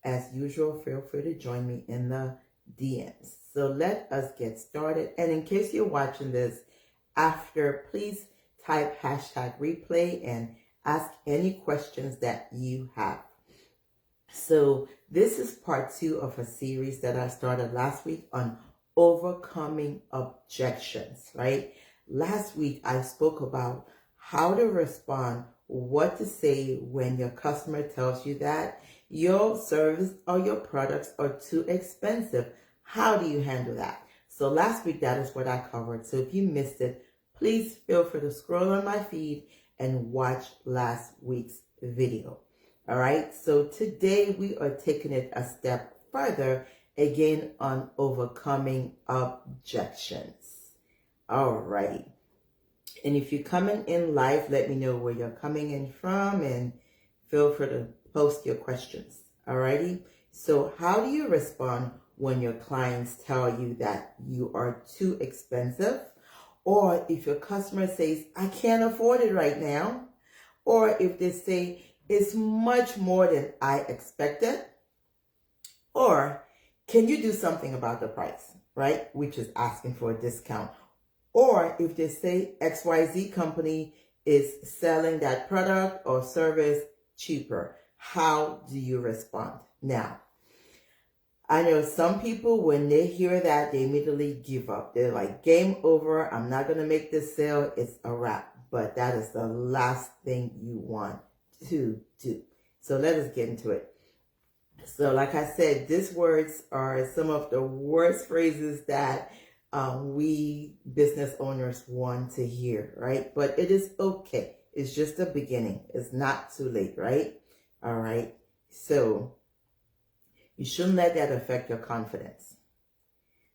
As usual, feel free to join me in the DMs. So let us get started. And in case you're watching this after, please type hashtag replay and ask any questions that you have. So this is part 2 of a series that I started last week on overcoming objections, right? Last week I spoke about how to respond, what to say when your customer tells you that your service or your products are too expensive. How do you handle that? So last week, that is what I covered. So if you missed it, please feel free to scroll on my feed and watch last week's video. All right. So today we are taking it a step further, again on overcoming objections. All right. And if you're coming in live, let me know where you're coming in from and feel free to post your questions. Alrighty. So how do you respond when your clients tell you that you are too expensive? Or if your customer says, I can't afford it right now. Or if they say, it's much more than I expected. Or can you do something about the price, right? Which is asking for a discount. Or if they say XYZ company is selling that product or service cheaper, how do you respond? Now, I know some people, when they hear that, they immediately give up. They're like, game over. I'm not going to make this sale. It's a wrap. But that is the last thing you want to do. So let us get into it. So like I said, these words are some of the worst phrases that we business owners want to hear, right? But it is okay. It's just the beginning. It's not too late, right? All right. So you shouldn't let that affect your confidence.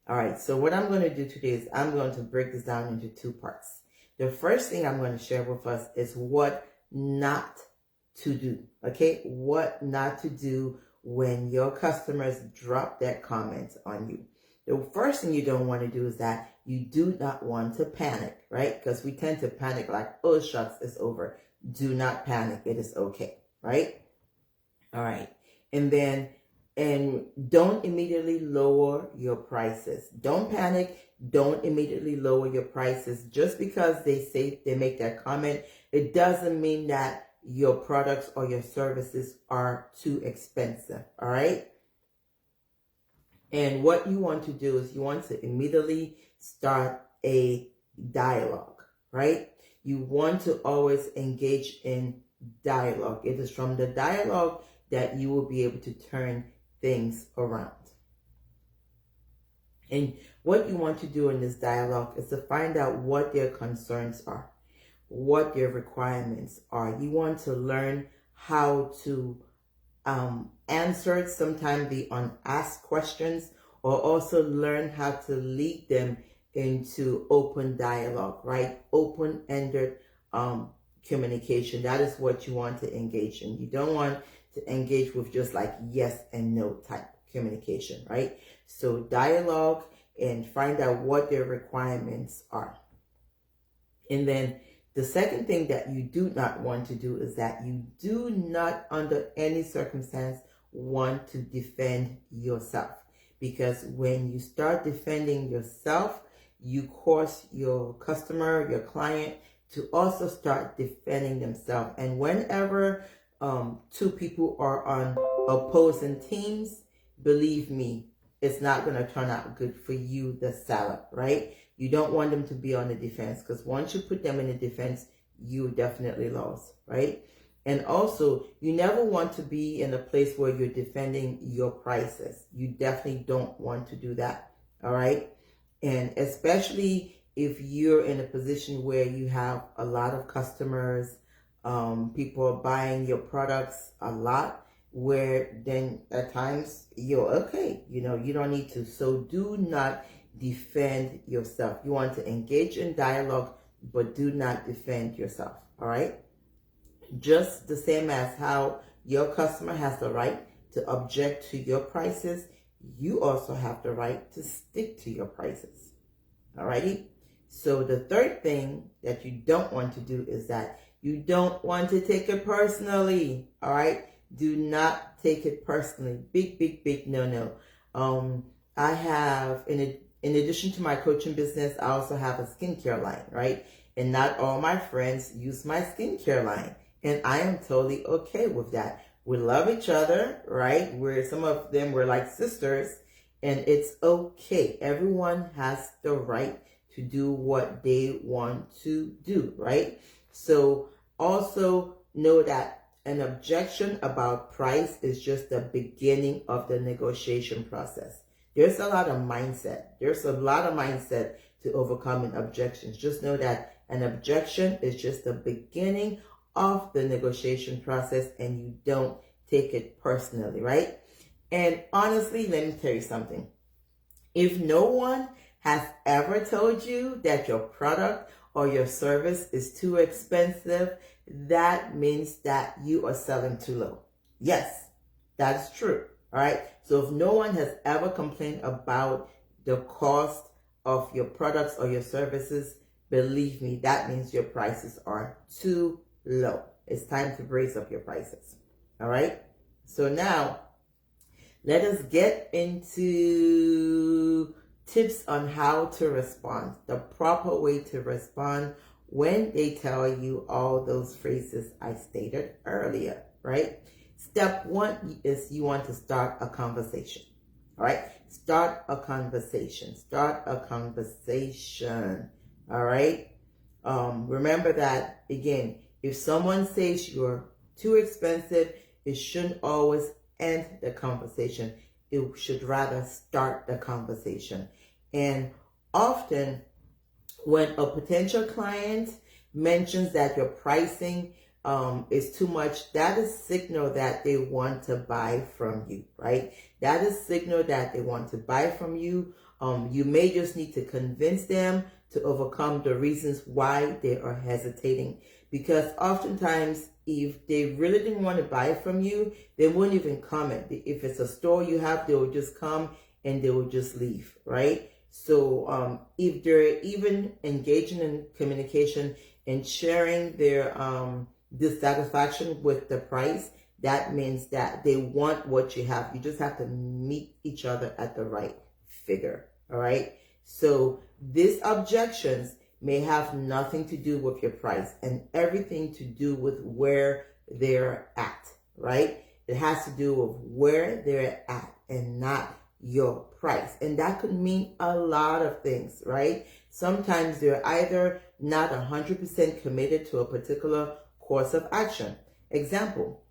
All right. So what I'm going to do today is I'm going to break this down into 2 parts. The first thing I'm going to share with us is what not to do. Okay. What not to do when your customers drop that comment on you. The first thing you don't want to do is that you do not want to panic, right? Because we tend to panic like, oh, shucks, it's over. Do not panic. It is okay, right? All right. And don't immediately lower your prices. Don't panic. Don't immediately lower your prices. Just because they make that comment, it doesn't mean that your products or your services are too expensive, all right? And what you want to do is you want to immediately start a dialogue, right? You want to always engage in dialogue. It is from the dialogue that you will be able to turn things around. And what you want to do in this dialogue is to find out what their concerns are, what their requirements are. You want to learn how to answer sometimes the unasked questions, or also learn how to lead them into open dialogue, right? Open-ended communication. That is what you want to engage in. You don't want to engage with just like yes and no type communication, right? So dialogue and find out what their requirements are. And then the second thing that you do not want to do is that you do not, under any circumstance, want to defend yourself. Because when you start defending yourself, you cause your customer, your client, to also start defending themselves. And whenever 2 people are on opposing teams, believe me, it's not going to turn out good for you, the seller, right? You don't want them to be on the defense, because once you put them in the defense, you definitely lost, right? And also, you never want to be in a place where you're defending your prices. You definitely don't want to do that, all right? And especially if you're in a position where you have a lot of customers, people are buying your products a lot, where then at times you're okay, you don't need to. So do not defend yourself. You want to engage in dialogue, but do not defend yourself, all right? Just the same as how your customer has the right to object to your prices, you also have the right to stick to your prices, all righty? So the third thing that you don't want to do is that you don't want to take it personally, all right? Do not take it personally. Big no. I have, in addition to my coaching business, I also have a skincare line, right? And not all my friends use my skincare line. And I am totally okay with that. We love each other, right? Some of them we're like sisters, and it's okay. Everyone has the right to do what they want to do, right? So also know that an objection about price is just the beginning of the negotiation process. There's a lot of mindset. There's a lot of mindset to overcoming objections. Just know that an objection is just the beginning of the negotiation process, and you don't take it personally, right? And honestly, let me tell you something. If no one has ever told you that your product or your service is too expensive, that means that you are selling too low. Yes, that's true. All right. So if no one has ever complained about the cost of your products or your services, believe me, that means your prices are too low. It's time to raise up your prices. All right. So now let us get into tips on how to respond, the proper way to respond when they tell you all those phrases I stated earlier, right? Step one is you want to start a conversation, all right? Start a conversation, all right? Remember that, again, if someone says you're too expensive, it shouldn't always end the conversation. It should rather start the conversation. And often when a potential client mentions that your pricing is too much, that is signal that they want to buy from you, right? That is signal that they want to buy from you. You may just need to convince them to overcome the reasons why they are hesitating. Because oftentimes, if they really didn't want to buy from you, they wouldn't even comment. If it's a store you have, they will just come and they will just leave, right? So if they're even engaging in communication and sharing their dissatisfaction with the price, that means that they want what you have. You just have to meet each other at the right figure, all right? So these objections may have nothing to do with your price and everything to do with where they're at, right? It has to do with where they're at and not your price. And that could mean a lot of things, right? Sometimes they're either not 100% committed to a particular course of action. Example,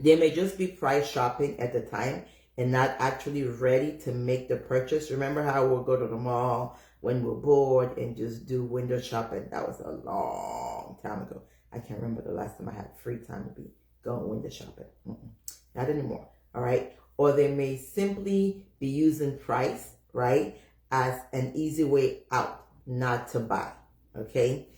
they may just be price shopping at the time and not actually ready to make the purchase. Remember how we'll go to the mall when we're bored and just do window shopping? That was a long time ago. I can't remember the last time I had free time to be going window shopping. Not anymore. All right. Or they may simply be using price, right, as an easy way out, not to buy. Okay.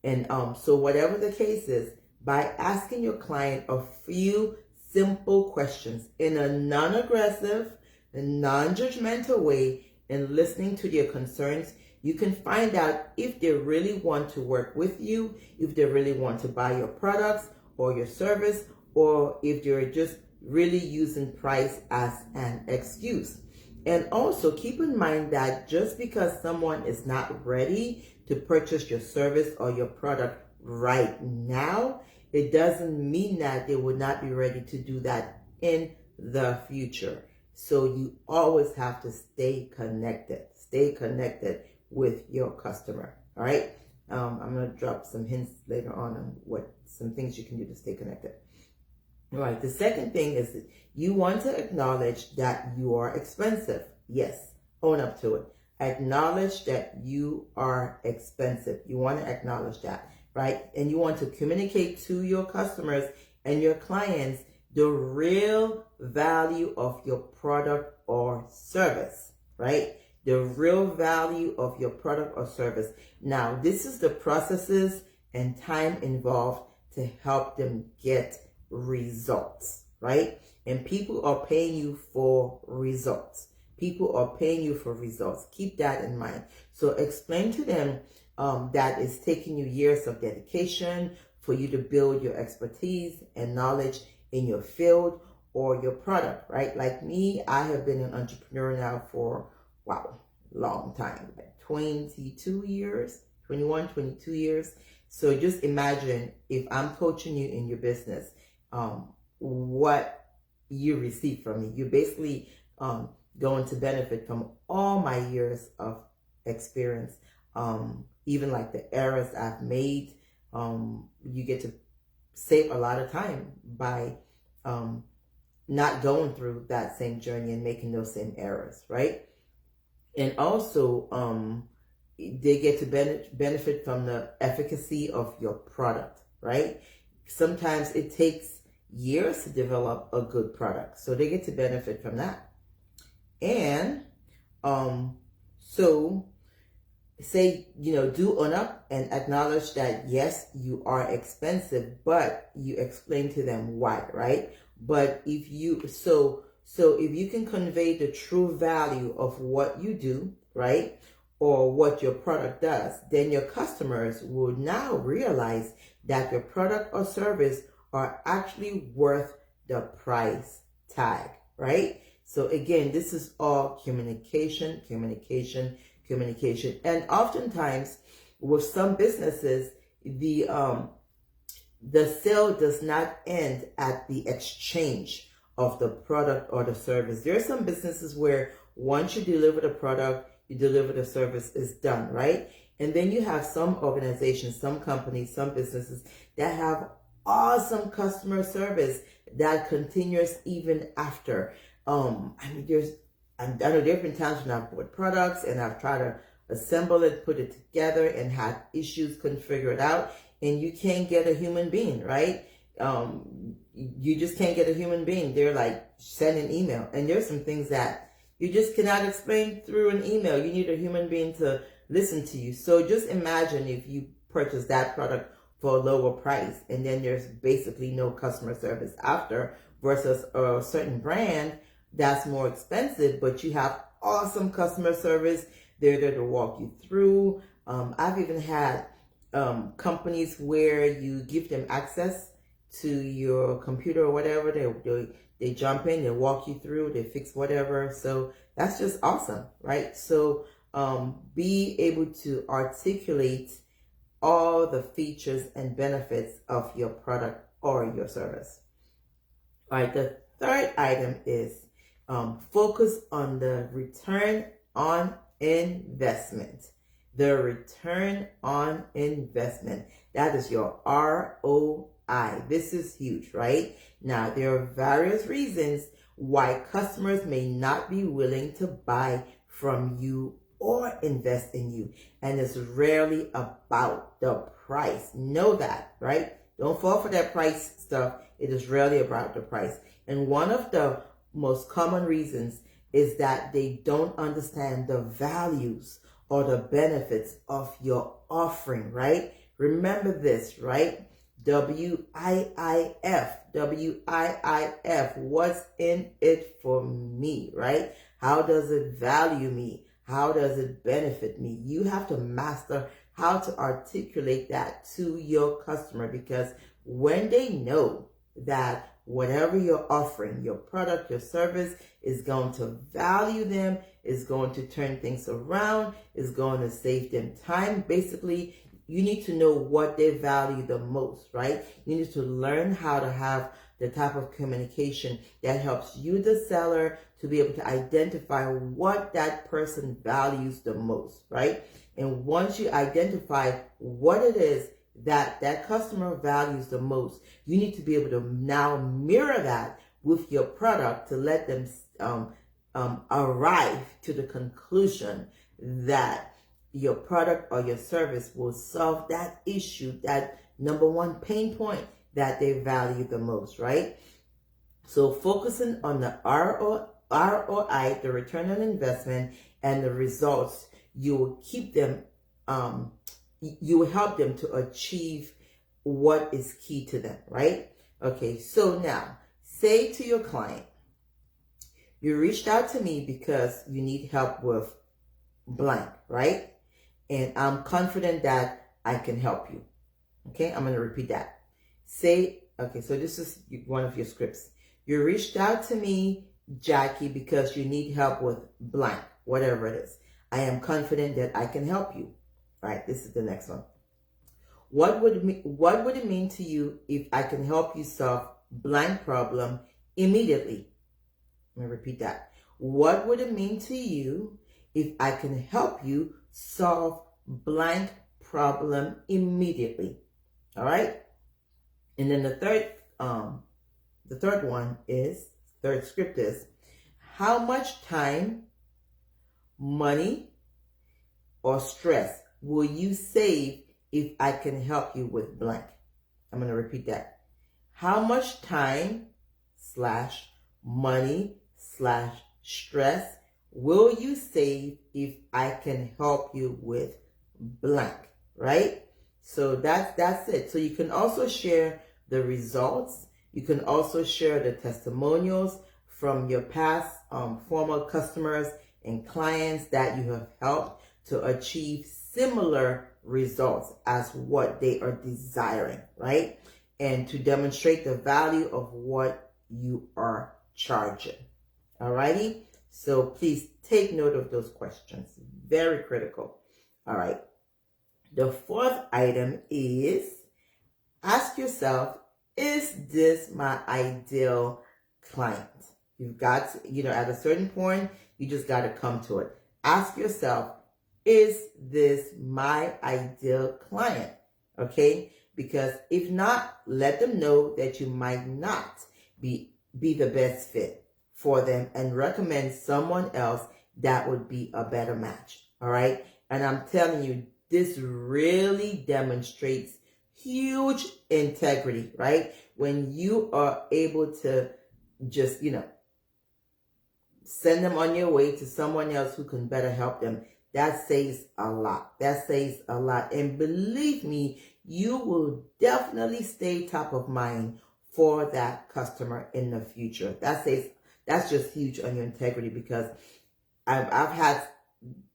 And so whatever the case is, by asking your client a few simple questions in a non-aggressive and non-judgmental way and listening to their concerns, you can find out if they really want to work with you, if they really want to buy your products or your service, or if they're just really using price as an excuse. And also keep in mind that just because someone is not ready to purchase your service or your product right now, it doesn't mean that they would not be ready to do that in the future. So you always have to stay connected with your customer. All right. I'm going to drop some hints later on some things you can do to stay connected. All right. The second thing is that you want to acknowledge that you are expensive. Yes. Own up to it. Acknowledge that you are expensive. You want to acknowledge that, right? And you want to communicate to your customers and your clients the real value of your product or service, right? The real value of your product or service. Now, this is the processes and time involved to help them get results, right? And people are paying you for results. People are paying you for results. Keep that in mind. So explain to them that it's taking you years of dedication for you to build your expertise and knowledge in your field or your product, right? Like me, I have been an entrepreneur now for, wow, long time, like 22 years, 21, 22 years. So just imagine if I'm coaching you in your business, what you receive from me. You're basically going to benefit from all my years of experience, even like the errors I've made. You get to save a lot of time by not going through that same journey and making those same errors, right? And also, they get to benefit from the efficacy of your product, right? Sometimes it takes years to develop a good product, so they get to benefit from that. And so say, do own up and acknowledge that yes, you are expensive, but you explain to them why, right? But if you so if you can convey the true value of what you do, right, or what your product does, then your customers will now realize that your product or service are actually worth the price tag, right? So again, this is all communication. And oftentimes with some businesses, the sale does not end at the exchange of the product or the service. There are some businesses where once you deliver the product, you deliver the service, is done, right? And then you have some organizations, some companies, some businesses that have awesome customer service that continues even after. I know there have been times when I've bought products and I've tried to assemble it, put it together, and had issues, couldn't figure it out, and you can't get a human being, right? You just can't get a human being. They're like, send an email. And there's some things that you just cannot explain through an email. You need a human being to listen to you. So just imagine if you purchase that product for a lower price and then there's basically no customer service after, versus a certain brand that's more expensive, but you have awesome customer service. They're there to walk you through. I've even had companies where you give them access to your computer or whatever. They jump in, they walk you through, they fix whatever. So that's just awesome, right? So be able to articulate all the features and benefits of your product or your service. All right, the third item is focus on the return on investment. The return on investment. That is your ROI. This is huge, right? Now, there are various reasons why customers may not be willing to buy from you or invest in you. And it's rarely about the price. Know that, right? Don't fall for that price stuff. It is rarely about the price. And one of the most common reasons is that they don't understand the values or the benefits of your offering, right? Remember this, right? WIIF, what's in it for me, right? How does it value me? How does it benefit me? You have to master how to articulate that to your customer, because when they know that whatever you're offering, your product, your service, is going to value them, is going to turn things around, is going to save them time. Basically, you need to know what they value the most, right? You need to learn how to have the type of communication that helps you, the seller, to be able to identify what that person values the most, right? And once you identify what it is that customer values the most, you need to be able to now mirror that with your product to let them arrive to the conclusion that your product or your service will solve that issue, that number one pain point that they value the most, right? So focusing on the ROI, the return on investment, and the results, you will keep them, you will help them to achieve what is key to them, right? Okay, so now, say to your client, you reached out to me because you need help with blank, right? And I'm confident that I can help you. Okay, I'm going to repeat that. Say Okay, so this is one of your scripts. You reached out to me, Jackie, because you need help with blank, whatever it is. I am confident that I can help you. All right, this is the next one. What would it mean to you if I can help you solve blank problem immediately? Let me repeat that. What would it mean to you if I can help you solve blank problem immediately? All right. And then the third script is, how much time, money, or stress will you save if I can help you with blank? I'm going to repeat that. How much time / money / stress will you save if I can help you with blank, right? So that's it. So you can also share the results. You can also share the testimonials from your past former customers and clients that you have helped to achieve similar results as what they are desiring, right? And to demonstrate the value of what you are charging. Alrighty? So please take note of those questions. Very critical. All right. The fourth item is, ask yourself, is this my ideal client? You've got to, at a certain point, you just got to come to it. Ask yourself, is this my ideal client? Okay? Because if not, let them know that you might not be the best fit for them and recommend someone else that would be a better match. All right? And I'm telling you, this really demonstrates huge integrity, right? When you are able to just, send them on your way to someone else who can better help them. That says a lot. That says a lot. And believe me, you will definitely stay top of mind for that customer in the future. That's just huge on your integrity, because I've had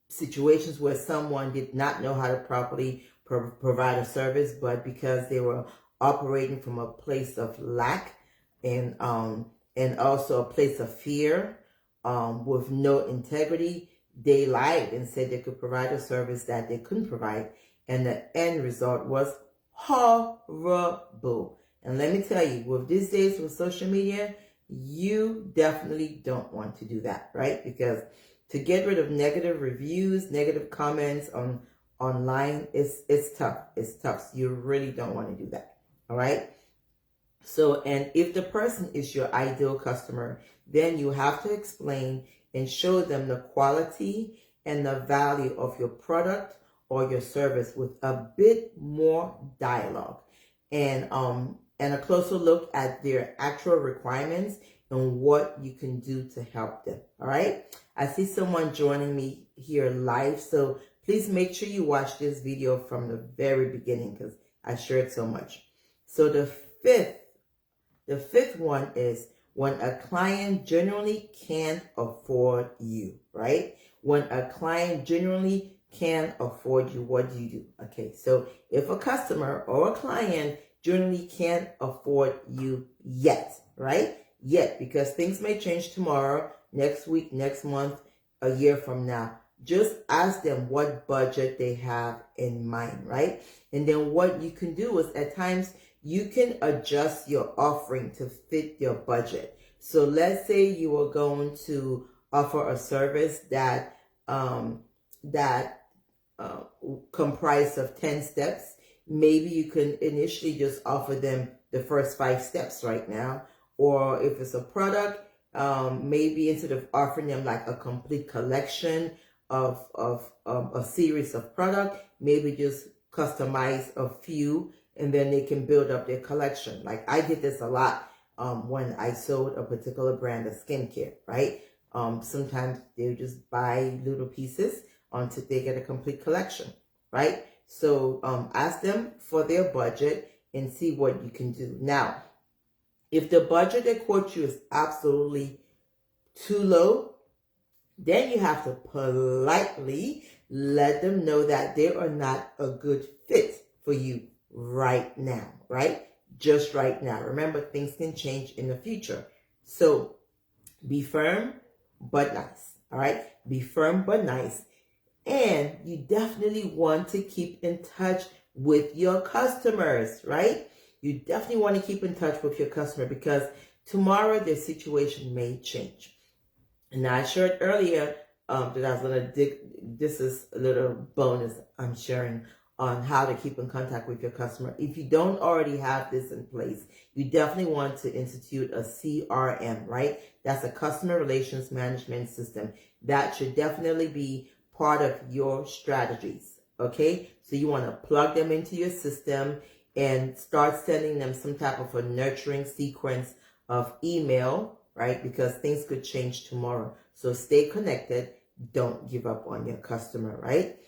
situations where someone did not know how to properly provide a service, but because they were operating from a place of lack and also a place of fear, with no integrity, they lied and said they could provide a service that they couldn't provide, and the end result was horrible. And let me tell you, with these days with social media, you definitely don't want to do that, right? Because to get rid of negative reviews, negative comments online, it's tough. It's tough. So you really don't want to do that. All right. So, and if the person is your ideal customer, then you have to explain and show them the quality and the value of your product or your service with a bit more dialogue and a closer look at their actual requirements and what you can do to help them. All right. I see someone joining me here live, so please make sure you watch this video from the very beginning because I shared so much. So the fifth one is, when a client genuinely can't afford you, right? When a client genuinely can't afford you, what do you do? Okay, so if a customer or a client genuinely can't afford you yet, right? Yet, because things may change tomorrow, next week, next month, a year from now. Just ask them what budget they have in mind, right? And then what you can do is, at times, you can adjust your offering to fit your budget. So let's say you are going to offer a service that comprised of 10 steps. Maybe you can initially just offer them the first 5 steps right now. Or if it's a product, maybe instead of offering them like a complete collection of a series of product, maybe just customize a few, and then they can build up their collection. Like I did this a lot when I sold a particular brand of skincare, right? Sometimes they just buy little pieces until they get a complete collection, right? So ask them for their budget and see what you can do. Now, if the budget they quote you is absolutely too low, then you have to politely let them know that they are not a good fit for you right now, right? just right now. Remember, things can change in the future. So be firm, but nice. All right? Be firm, but nice. And you definitely want to keep in touch with your customers, right? You definitely want to keep in touch with your customer because tomorrow their situation may change. And I shared earlier that I was going to dig, this is a little bonus I'm sharing on how to keep in contact with your customer. If you don't already have this in place, you definitely want to institute a CRM, right? That's a customer relations management system. That should definitely be part of your strategies, okay? So you want to plug them into your system and start sending them some type of a nurturing sequence of email, right? Because things could change tomorrow. So stay connected. Don't give up on your customer, right?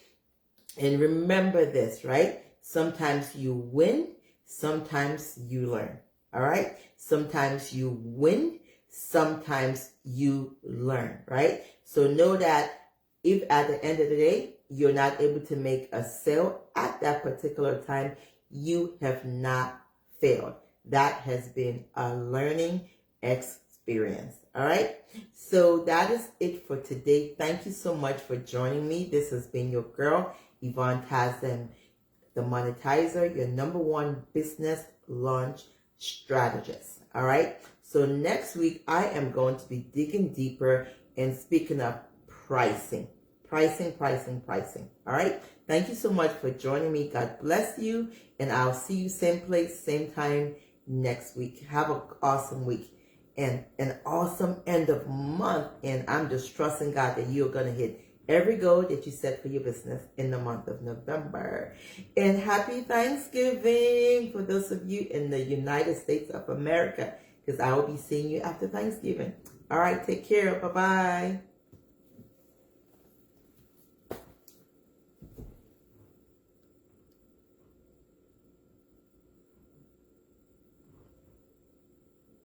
And remember this, right? Sometimes you win, sometimes you learn, all right? Sometimes you win, sometimes you learn, right? So know that if at the end of the day, you're not able to make a sale at that particular time, you have not failed. That has been a learning experience. All right. So that is it for today. Thank you so much for joining me. This has been your girl, Yvonne Tasem, the monetizer, your #1 business launch strategist. All right. So next week, I am going to be digging deeper and speaking of pricing. All right. Thank you so much for joining me. God bless you. And I'll see you same place, same time next week. Have an awesome week and an awesome end of month. And I'm just trusting God that you're going to hit every goal that you set for your business in the month of November. And happy Thanksgiving for those of you in the United States of America, because I will be seeing you after Thanksgiving. All right. Take care. Bye-bye.